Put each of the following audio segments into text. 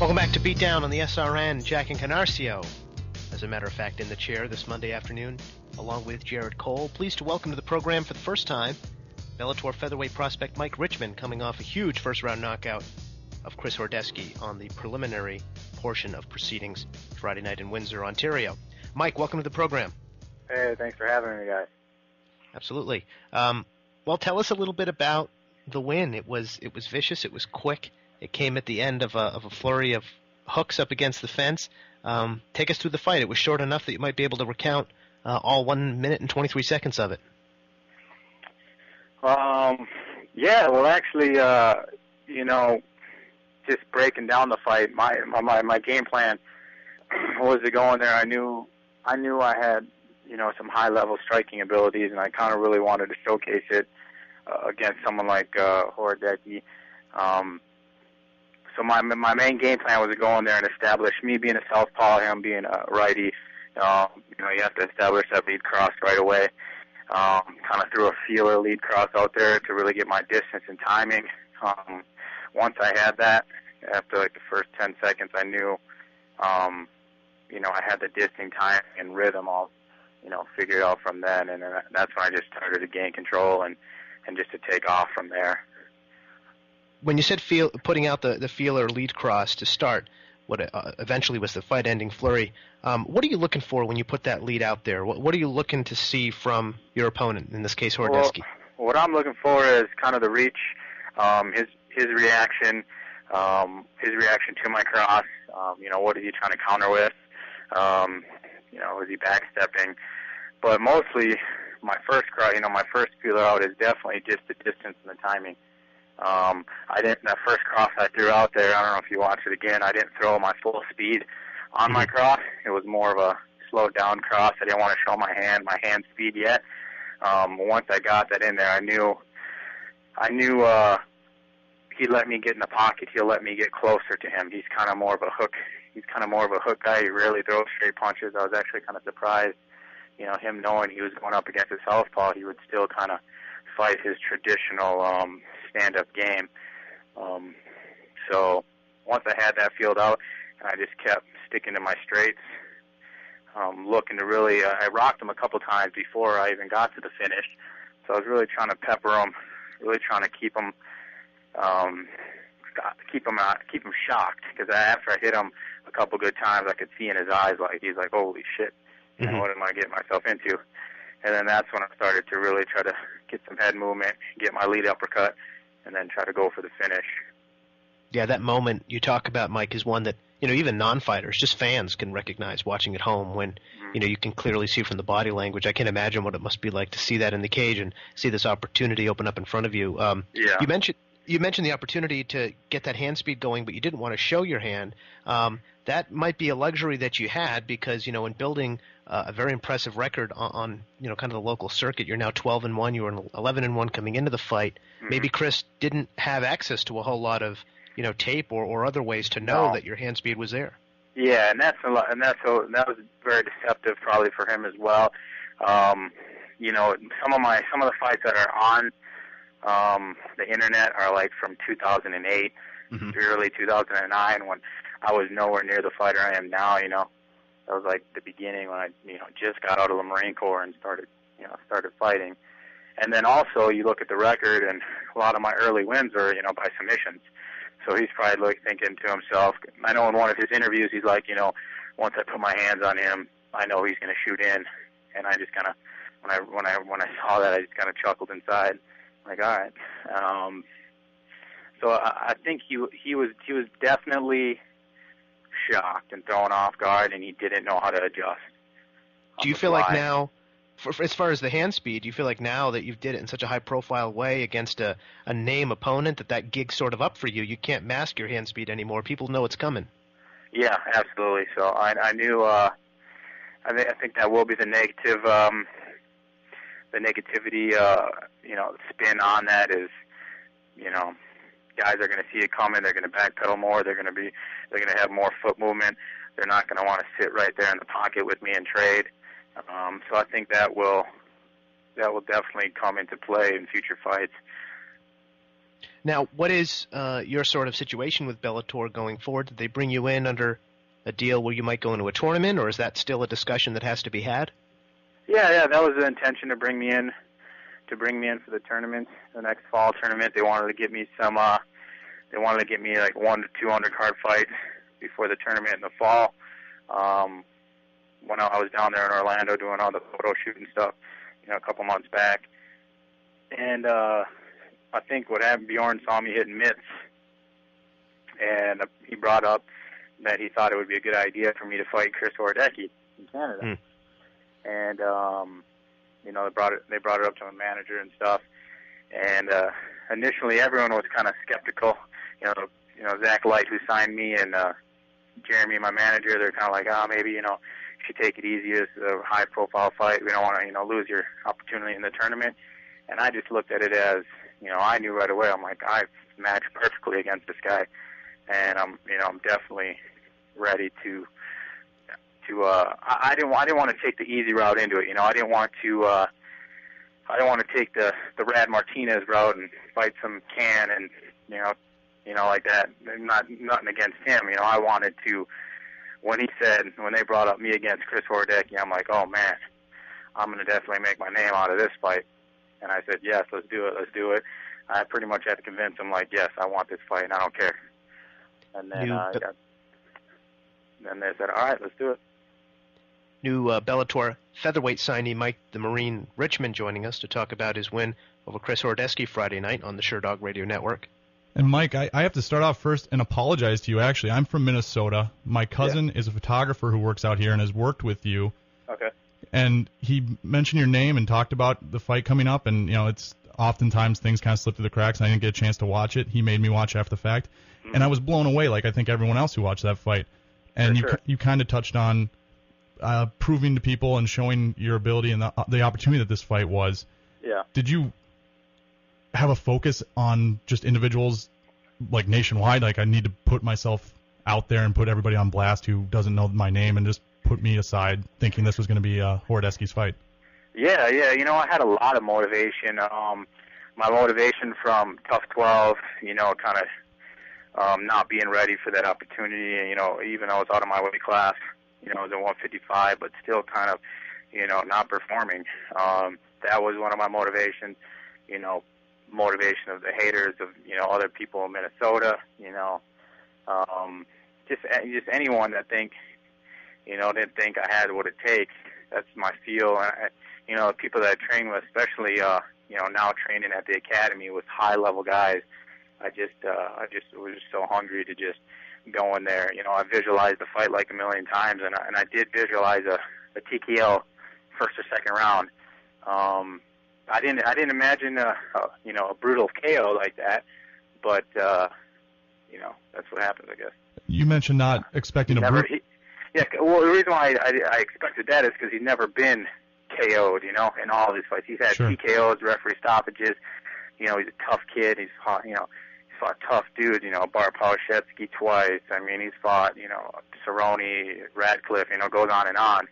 Welcome back to Beatdown on the SRN. Jack and Canarcio, as a matter of fact, in the chair this Monday afternoon, along with Jared Cole. Pleased to welcome to the program for the first time Bellator featherweight prospect Mike Richman, coming off a huge first-round knockout of Chris Horodecki on the preliminary portion of proceedings Friday night in Windsor, Ontario. Mike, welcome to the program. Hey, thanks for having me, guys. Absolutely. Well, tell us a little bit about the win. It was vicious. It was quick. It came at the end of a flurry of hooks up against the fence. Take us through the fight. It was short enough that you might be able to recount all 1 minute and 23 seconds of it. Yeah, well, actually, just breaking down the fight, my game plan was to go in there. I knew I had, some high-level striking abilities, and I kind of really wanted to showcase it against someone like Horodecki. So my main game plan was to go in there and establish me being a southpaw, him being a righty. You have to establish that lead cross right away. Kind of threw a feeler lead cross out there to really get my distance and timing. Once I had that, after like the first 10 seconds, I knew, I had the distance, timing, and rhythm all, figured out from then. And then that's when I just started to gain control and just to take off from there. When you said putting out the feeler lead cross to start what eventually was the fight-ending flurry, what are you looking for when you put that lead out there? What are you looking to see from your opponent, in this case Horodecki? Well, what I'm looking for is kind of the reach, his reaction to my cross. What is he trying to counter with? Is he backstepping? But mostly, my first feeler out is definitely just the distance and the timing. That first cross I threw out there, I don't know if you watch it again, I didn't throw my full speed on my cross. It was more of a slowed down cross. I didn't want to show my hand speed yet. Once I got that in there, I knew he'd let me get in the pocket. He'll let me get closer to him. He's kind of more of a hook guy. He rarely throws straight punches. I was actually kind of surprised, him knowing he was going up against a southpaw, he would still kind of fight his traditional stand-up game. So once I had that filled out, I just kept sticking to my straights, looking to really, I rocked him a couple times before I even got to the finish. So I was really trying to pepper him, really trying to keep him shocked, because after I hit him a couple good times, I could see in his eyes, he's like, holy shit, what am I getting myself into? And then that's when I started to really try to get some head movement, get my lead uppercut, and then try to go for the finish. Yeah, that moment you talk about, Mike, is one that, even non-fighters, just fans can recognize watching at home when, you can clearly see from the body language. I can't imagine what it must be like to see that in the cage and see this opportunity open up in front of you. Yeah. You mentioned the opportunity to get that hand speed going, but you didn't want to show your hand. That might be a luxury that you had because, in building a very impressive record on kind of the local circuit, you're now 12-1. You were 11-1 coming into the fight. Mm-hmm. Maybe Chris didn't have access to a whole lot of, tape or other ways to know that your hand speed was there. Yeah, and that was very deceptive probably for him as well. Some of the fights that are on the internet are like from 2008 to early 2009 when I was nowhere near the fighter I am now. That was like the beginning when I just got out of the Marine Corps and started fighting. And then also you look at the record, and a lot of my early wins were by submissions. So he's probably thinking to himself, I know in one of his interviews he's like, once I put my hands on him, I know he's going to shoot in. And I just kind of, when I saw that, I just kind of chuckled inside, like, all right. So I think he was definitely shocked and thrown off guard, and he didn't know how to adjust. Do you feel like now, as far as the hand speed, do you feel like now that you've did it in such a high-profile way against a name opponent that gig's sort of up for you? You can't mask your hand speed anymore. People know it's coming. Yeah, absolutely. So I knew. I think that will be the negative. The negativity, spin on that is, guys are going to see it coming. They're going to backpedal more. They're going to have more foot movement. They're not going to want to sit right there in the pocket with me and trade. So I think that will definitely come into play in future fights. Now, what is your sort of situation with Bellator going forward? Did they bring you in under a deal where you might go into a tournament, or is that still a discussion that has to be had? Yeah, that was the intention, to bring me in for the tournament, the next fall tournament. They wanted to get me like 1 to 2 undercard fights before the tournament in the fall. When I was down there in Orlando doing all the photo shoot and stuff, a couple months back. And I think what happened, Bjorn saw me hitting mitts, and he brought up that he thought it would be a good idea for me to fight Chris Horodecki in Canada. And they brought it up to my manager and stuff. And initially, everyone was kind of skeptical. Zach Light, who signed me, and Jeremy, my manager, they're kind of like, maybe you should take it easy. This is a high-profile fight. We don't want to lose your opportunity in the tournament. And I just looked at it as, I knew right away. I'm like, I've matched perfectly against this guy, and I'm definitely ready to. I didn't want to take the easy route into it. I didn't want to take the Rad Martinez route and fight some can and like that. Nothing against him. I wanted to. When they brought up me against Chris Horodecki, I'm like, oh man, I'm gonna definitely make my name out of this fight. And I said, yes, let's do it. I pretty much had to convince him, like, yes, I want this fight, and I don't care. And then then they said, all right, let's do it. New Bellator featherweight signee Mike the Marine Richman joining us to talk about his win over Chris Horodecki Friday night on the Sherdog Radio Network. And Mike, I have to start off first and apologize to you. Actually, I'm from Minnesota. My cousin is a photographer who works out here and has worked with you. Okay. And he mentioned your name and talked about the fight coming up, and it's oftentimes things kind of slip through the cracks, and I didn't get a chance to watch it. He made me watch after the fact, and I was blown away, like I think everyone else who watched that fight. And you kind of touched on proving to people and showing your ability and the opportunity that this fight was. Yeah. Did you have a focus on just individuals like nationwide? Like, I need to put myself out there and put everybody on blast who doesn't know my name and just put me aside thinking this was going to be Horodecki's fight? Yeah. I had a lot of motivation. My motivation from Tough 12, kind of not being ready for that opportunity. And, even though I was out of my weight class, I was at 155, but still kind of, not performing. That was one of my motivations, motivation of the haters of, other people in Minnesota, just anyone that didn't think I had what it takes. That's my feel. And, people that I train with, especially, now training at the academy with high-level guys, I was just so hungry to just go in there. I visualized the fight like a million times, and I did visualize a TKO first or second round. I didn't imagine a brutal KO like that, but that's what happens, I guess. You mentioned not expecting a brutal. Well, the reason why I expected that is because he's never been KO'd, in all of his fights. He's had TKOs, referee stoppages. He's a tough kid. He's fought, he's fought tough dudes, Bart Palashevsky twice. I mean, he's fought, Cerrone, Radcliffe, goes on and on.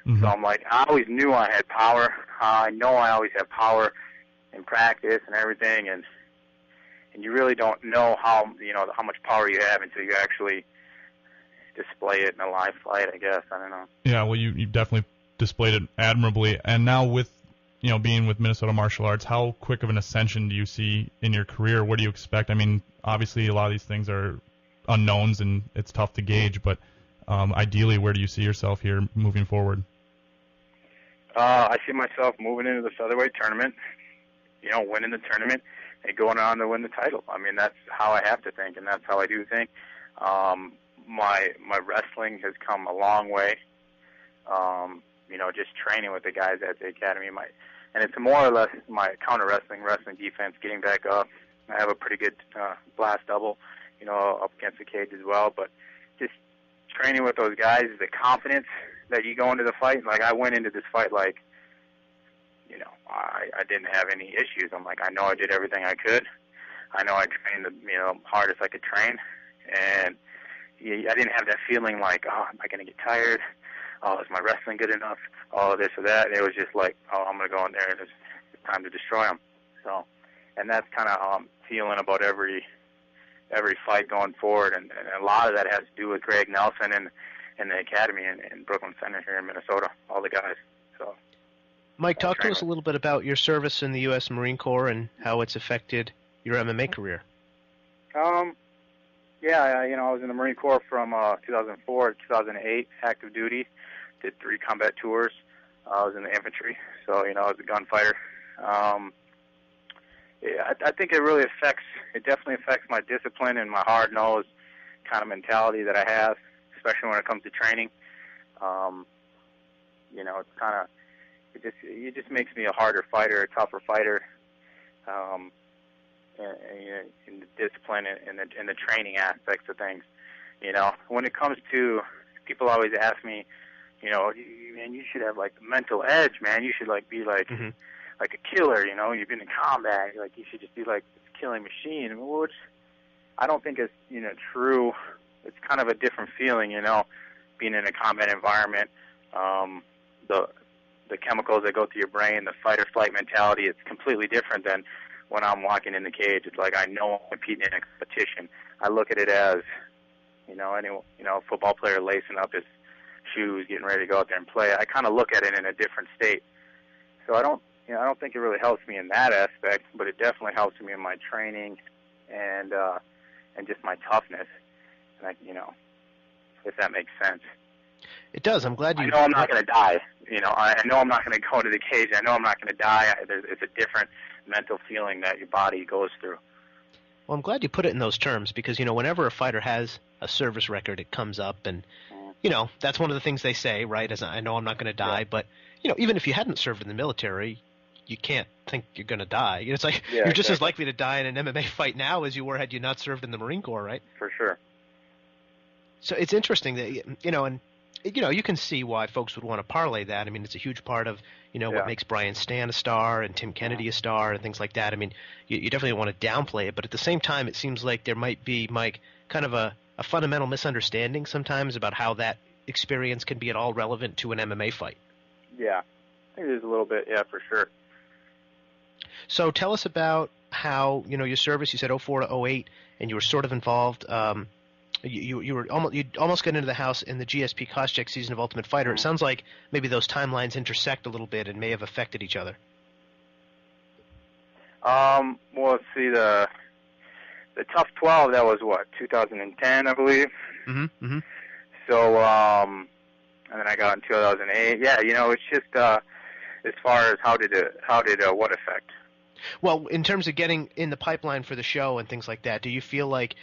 Mm-hmm. So I'm like, I always knew I had power. I know I always have power in practice and everything, and you really don't know how much power you have until you actually display it in a live fight, I guess. I don't know. Yeah, well, you definitely displayed it admirably. And now with, being with Minnesota Martial Arts, how quick of an ascension do you see in your career? What do you expect? I mean, obviously a lot of these things are unknowns and it's tough to gauge, but ideally, where do you see yourself here moving forward? I see myself moving into the featherweight tournament, winning the tournament and going on to win the title. I mean, that's how I have to think, and that's how I do think. My wrestling has come a long way. Just training with the guys at the academy, and it's more or less my counter wrestling defense, getting back up. I have a pretty good blast double, up against the cage as well. But just training with those guys, the confidence that you go into the fight. Like, I went into this fight like, I didn't have any issues. I'm like, I know I did everything I could. I know I trained the hardest I could train, and I didn't have that feeling like, oh, am I going to get tired? Oh, is my wrestling good enough? Oh, this or that. It was just like, oh, I'm going to go in there and it's time to destroy them. So and that's kind of how I'm feeling about every fight going forward, and a lot of that has to do with Greg Nelson and the academy in Brooklyn Center here in Minnesota, all the guys. So, Mike, talk to us a little bit about your service in the U.S. Marine Corps and how it's affected your MMA career. Yeah, I was in the Marine Corps from 2004 to 2008, active duty. Did 3 combat tours. I was in the infantry, so I was a gunfighter. I think it definitely affects my discipline and my hard-nosed kind of mentality that I have, especially when it comes to training. It just makes me a harder fighter, a tougher fighter, in the discipline and the training aspects of things. When it comes to, people always ask me, man, you should have like the mental edge, man. You should like be like like a killer, You've been in combat, like you should just be like this killing machine. Which I don't think is true. It's kind of a different feeling, being in a combat environment. The chemicals that go through your brain, the fight or flight mentality, it's completely different than when I'm walking in the cage. It's like I know I'm competing in a competition. I look at it as, a football player lacing up his shoes, getting ready to go out there and play. I kind of look at it in a different state. So I don't think it really helps me in that aspect, but it definitely helps me in my training and just my toughness. And if that makes sense. It does. I'm glad you. I know I'm not going to die. I know I'm not going to go into the cage. I know I'm not going to die. It's a different mental feeling that your body goes through. Well, I'm glad you put it in those terms because, whenever a fighter has a service record, it comes up and, that's one of the things they say, right, is I know I'm not going to die. Yeah. But, even if you hadn't served in the military, you can't think you're going to die. It's like you're just as likely to die in an MMA fight now as you were had you not served in the Marine Corps, right? For sure. So it's interesting that, and you can see why folks would want to parlay that. I mean, it's a huge part of, what makes Brian Stan a star and Tim Kennedy a star and things like that. I mean, you definitely want to downplay it, but at the same time, it seems like there might be, Mike, kind of a fundamental misunderstanding sometimes about how that experience can be at all relevant to an MMA fight. Yeah, I think there's a little bit, for sure. So tell us about how, your service, you said 04 to 08, and you were sort of involved, you almost got into the house in the GSP Koscheck season of Ultimate Fighter. It sounds like maybe those timelines intersect a little bit and may have affected each other. Well, let's see, the Tough 12, that was 2010, I believe. Mm-hmm. So, and then I got in 2008. Yeah, it's just as far as how did what affect? Well, in terms of getting in the pipeline for the show and things like that, do you feel like,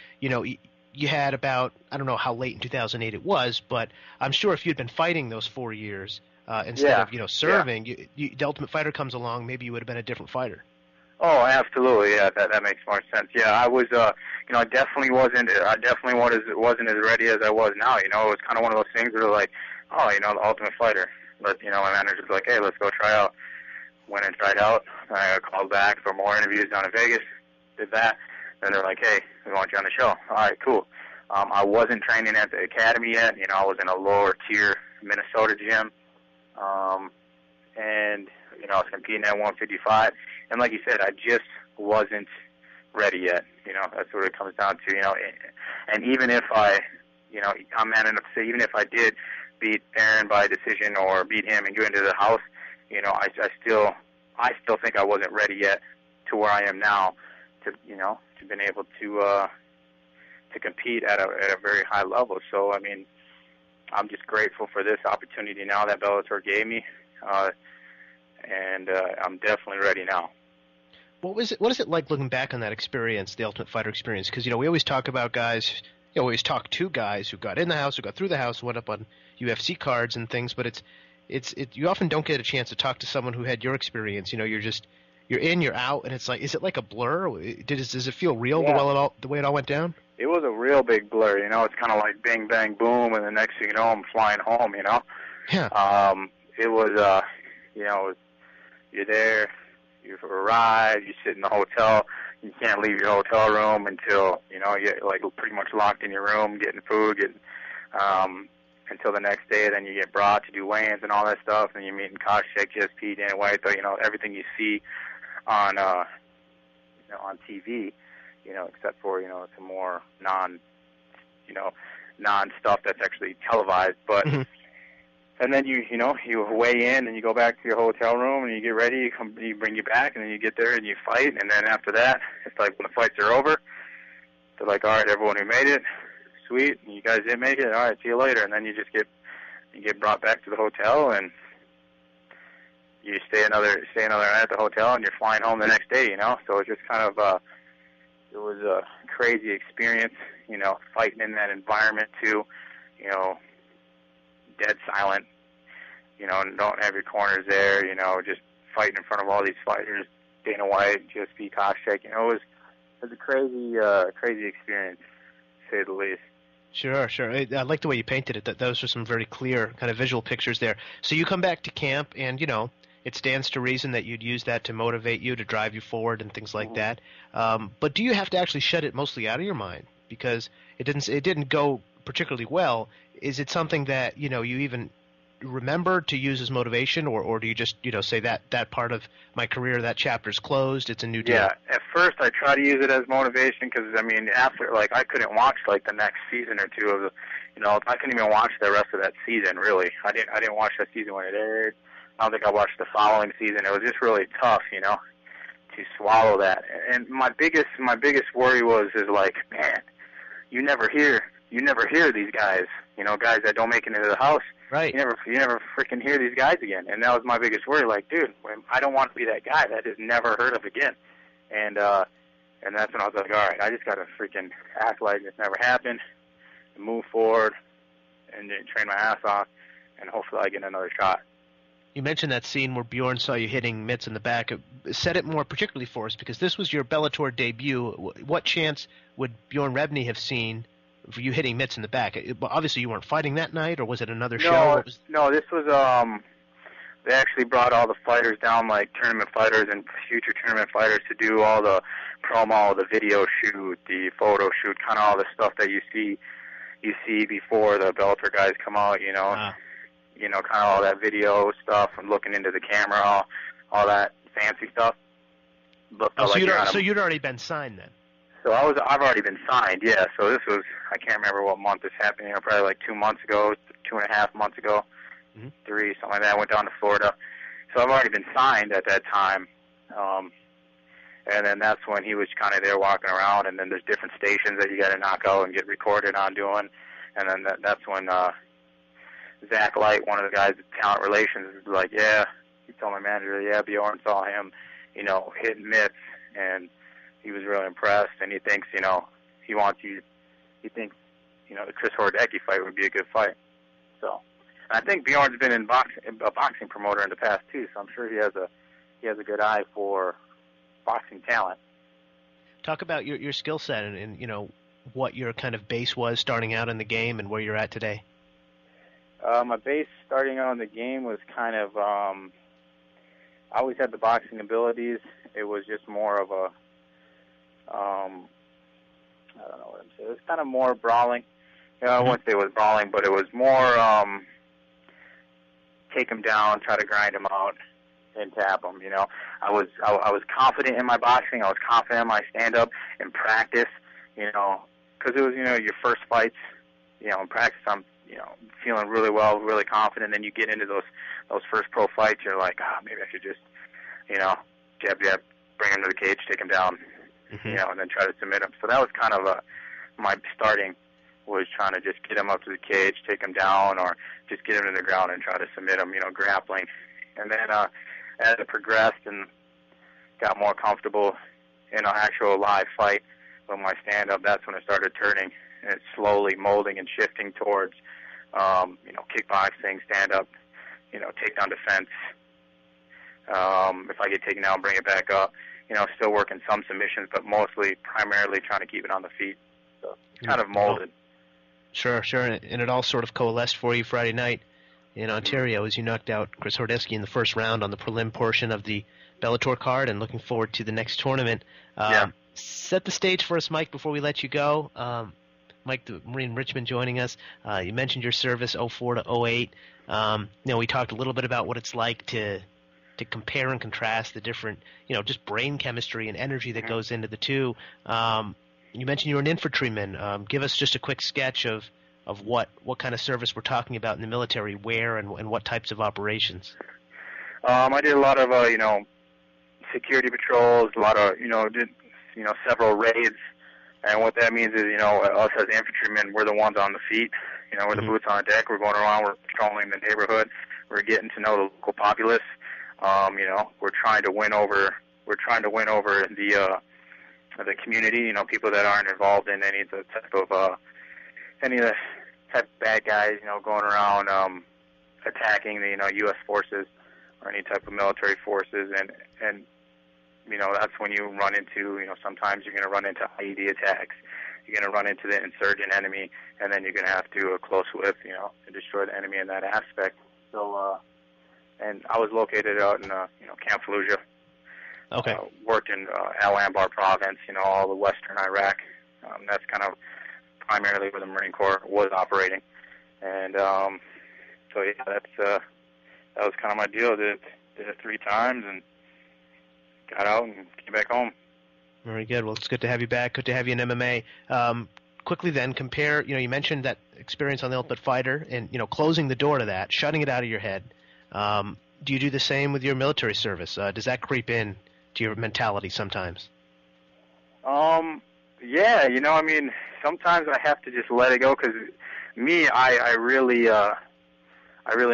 you had about, I don't know how late in 2008 it was, but I'm sure if you'd been fighting those 4 years instead of, serving, the Ultimate Fighter comes along, maybe you would have been a different fighter. Oh, absolutely. Yeah, that makes more sense. Yeah, I was, I definitely wasn't as ready as I was now. It was kind of one of those things where like, the Ultimate Fighter. But, my manager's like, hey, let's go try out. Went and tried out. I got called back for more interviews down in Vegas. Did that. And they're like, hey, we want you on the show. All right, cool. I wasn't training at the academy yet. I was in a lower tier Minnesota gym. And, I was competing at 155. And like you said, I just wasn't ready yet. That's what it comes down to, And even if I'm man enough to say, even if I did beat Aaron by decision or beat him and go into the house, I still think I wasn't ready yet to where I am now to been able to compete at a very high level. So, I mean, I'm just grateful for this opportunity now that Bellator gave me, and I'm definitely ready now. What is it like looking back on that experience, the Ultimate Fighter experience? Because, we always talk about guys, we always talk to guys who got in the house, who got through the house, went up on UFC cards and things, but you often don't get a chance to talk to someone who had your experience. You're in, you're out, and it's like, is it like a blur? Does it feel real the way it all went down? It was a real big blur, It's kind of like bing, bang, boom, and the next thing you know, I'm flying home, Yeah. It was, you're there, you arrive, you sit in the hotel, you can't leave your hotel room until, you're like pretty much locked in your room, getting food, until the next day. Then you get brought to do weigh-ins and all that stuff, and you meet in Koscheck, GSP, Dana White, everything you see on on TV, except for, some more non stuff that's actually televised. But and then you weigh in and you go back to your hotel room and you get ready. You bring you back, and then you get there and you fight. And then after that, it's like when the fights are over, they're like, all right, everyone who made it, sweet. And you guys didn't make it, all right, see you later. And then you just get brought back to the hotel, and you stay another night at the hotel, and you're flying home the next day. So it's just kind of it was a crazy experience. Fighting in that environment too. Dead silent. And don't have your corners there. Just fighting in front of all these fighters. Dana White, GSP Koscheck. It was a crazy experience, to say the least. Sure. I like the way you painted it. Those are some very clear kind of visual pictures there. So you come back to camp, and it stands to reason that you'd use that to motivate you, to drive you forward, and things like that. But do you have to actually shut it mostly out of your mind because it didn't go particularly well? Is it something that you even remember to use as motivation, or do you just say that part of my career, that chapter's closed, it's a new deal? Yeah, at first I try to use it as motivation because after I couldn't watch the next season or two of the, I couldn't even watch the rest of that season really. I didn't watch that season when it aired. I don't think I watched the following season. It was just really tough, to swallow that. And my biggest worry is man, you never hear these guys, guys that don't make it into the house. Right. You never freaking hear these guys again. And that was my biggest worry. Dude, I don't want to be that guy that is never heard of again. And that's when I was like, all right, I just got to freaking act like this never happened and move forward and train my ass off, and hopefully I get another shot. You mentioned that scene where Bjorn saw you hitting mitts in the back. Set it more particularly for us, because this was your Bellator debut. What chance would Bjorn Rebney have seen for you hitting mitts in the back? Obviously, you weren't fighting that night, or was it another show? No, this was, they actually brought all the fighters down, tournament fighters and future tournament fighters, to do all the promo, the video shoot, the photo shoot, kind of all the stuff that you see before the Bellator guys come out, kind of all that video stuff and looking into the camera, all that fancy stuff. So you'd already been signed then? So I've already been signed, yeah. So this was, I can't remember what month this happened, probably 2 months ago, 2.5 months ago, 3, something like that. I went down to Florida. So I've already been signed at that time. And then that's when he was kind of there walking around, and then there's different stations that you got to knock out and get recorded on doing. And then that's when Zach Light, one of the guys at Talent Relations, was like, yeah, he told my manager, yeah, Bjorn saw him, hitting mitts, and he was really impressed, and he thinks, he thinks, the Chris Horodecki fight would be a good fight. So, and I think Bjorn's been a boxing promoter in the past too, so I'm sure he has a good eye for boxing talent. Talk about your skill set and what your kind of base was starting out in the game and where you're at today. My base starting out in the game was kind of, I always had the boxing abilities. It was just more of a, I don't know what I'm saying. It was kind of more brawling. I wouldn't say it was brawling, but it was more take him down, try to grind him out, and tap him. I was confident in my boxing. I was confident in my stand-up in practice. Because it was your first fights. In practice, I'm feeling really well, really confident. Then you get into those first pro fights, you're like, maybe I should just jab, bring him to the cage, take him down. And then try to submit him. So that was kind of my starting, was trying to just get him up to the cage, take him down, or just get him to the ground and try to submit him, grappling. And then as it progressed and got more comfortable in an actual live fight with my stand-up, that's when it started turning, and it's slowly molding and shifting towards, kickboxing, stand-up, takedown defense. If I get taken down, bring it back up. Still working some submissions, but primarily trying to keep it on the feet. So it's kind of molded. Sure. And it all sort of coalesced for you Friday night in Ontario as you knocked out Chris Horodecki in the first round on the prelim portion of the Bellator card, and looking forward to the next tournament. Set the stage for us, Mike, before we let you go. Mike, the Marine Richman, joining us. You mentioned your service, 04 to 08. We talked a little bit about what it's like to to compare and contrast the different, just brain chemistry and energy that goes into the two. You mentioned you were an infantryman. Give us just a quick sketch of what kind of service we're talking about in the military, where and what types of operations. I did a lot of security patrols, a lot of did several raids, and what that means is us as infantrymen, we're the ones on the feet, we're the boots on the deck. We're going around, we're patrolling the neighborhood, we're getting to know the local populace. We're trying to win over the community, people that aren't involved in any of the type of bad guys, going around attacking the U.S. forces or any type of military forces, and that's when you run into sometimes you're going to run into IED attacks, you're going to run into the insurgent enemy, and then you're going to have to close with and destroy the enemy in that aspect. So and I was located out in Camp Fallujah. Okay. Worked in Al Anbar province, all the western Iraq. That's kind of primarily where the Marine Corps was operating, and so yeah, that was kind of my deal. Did it 3 times and got out and came back home. Very good. Well, it's good to have you back. Good to have you in MMA. Quickly then, compare. You mentioned that experience on The Ultimate Fighter, and closing the door to that, shutting it out of your head. Do you do the same with your military service? Does that creep in to your mentality sometimes? Yeah, sometimes I have to just let it go, because I really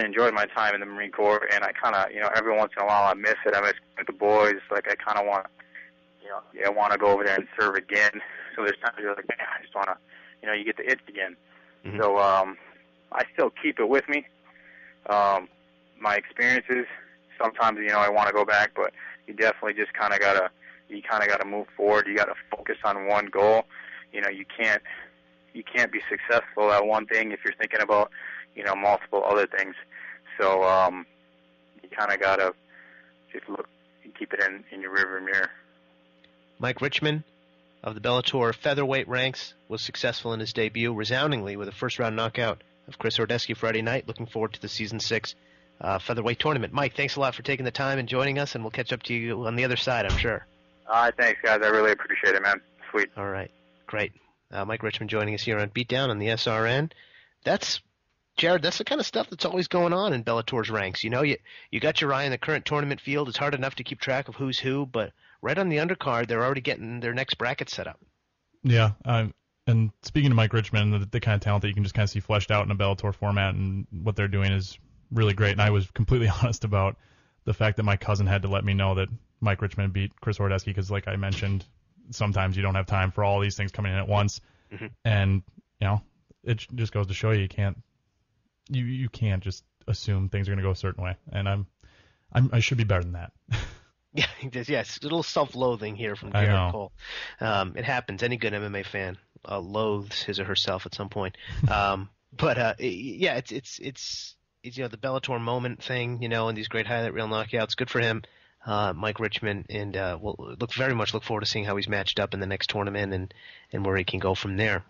enjoyed my time in the Marine Corps, and I kind of, every once in a while I miss it. I miss the boys. Like, I kind of want, I want to go over there and serve again. So there's times you're like, man, I just want to, you get the itch again. Mm-hmm. So I still keep it with me. My experiences, sometimes, I want to go back, but you definitely just kind of gotta move forward. You gotta focus on one goal. You can't be successful at one thing if you're thinking about, multiple other things. So you kind of gotta just look and keep it in your rearview mirror. Mike Richman of the Bellator featherweight ranks was successful in his debut resoundingly with a first-round knockout of Chris Horodecki Friday night. Looking forward to the Season 6 featherweight tournament. Mike, thanks a lot for taking the time and joining us, and we'll catch up to you on the other side, I'm sure. All right, thanks, guys. I really appreciate it, man. Sweet. All right, great. Mike Richman joining us here on Beatdown on the SRN. Jared, that's the kind of stuff that's always going on in Bellator's ranks. You got your eye on the current tournament field. It's hard enough to keep track of who's who, but right on the undercard, they're already getting their next bracket set up. Yeah, and speaking to Mike Richman, the kind of talent that you can just kind of see fleshed out in a Bellator format, and what they're doing is really great. And I was completely honest about the fact that my cousin had to let me know that Mike Richman beat Chris Horodecki, because, like I mentioned, sometimes you don't have time for all these things coming in at once. Mm-hmm. And it just goes to show you you can't just assume things are going to go a certain way. And I should be better than that. Yeah, yes, a little self-loathing here from Jared Cole. It happens. Any good MMA fan loathes his or herself at some point. But yeah, it's the Bellator moment thing, and these great highlight reel knockouts. Good for him, Mike Richman, and we'll very much look forward to seeing how he's matched up in the next tournament and where he can go from there.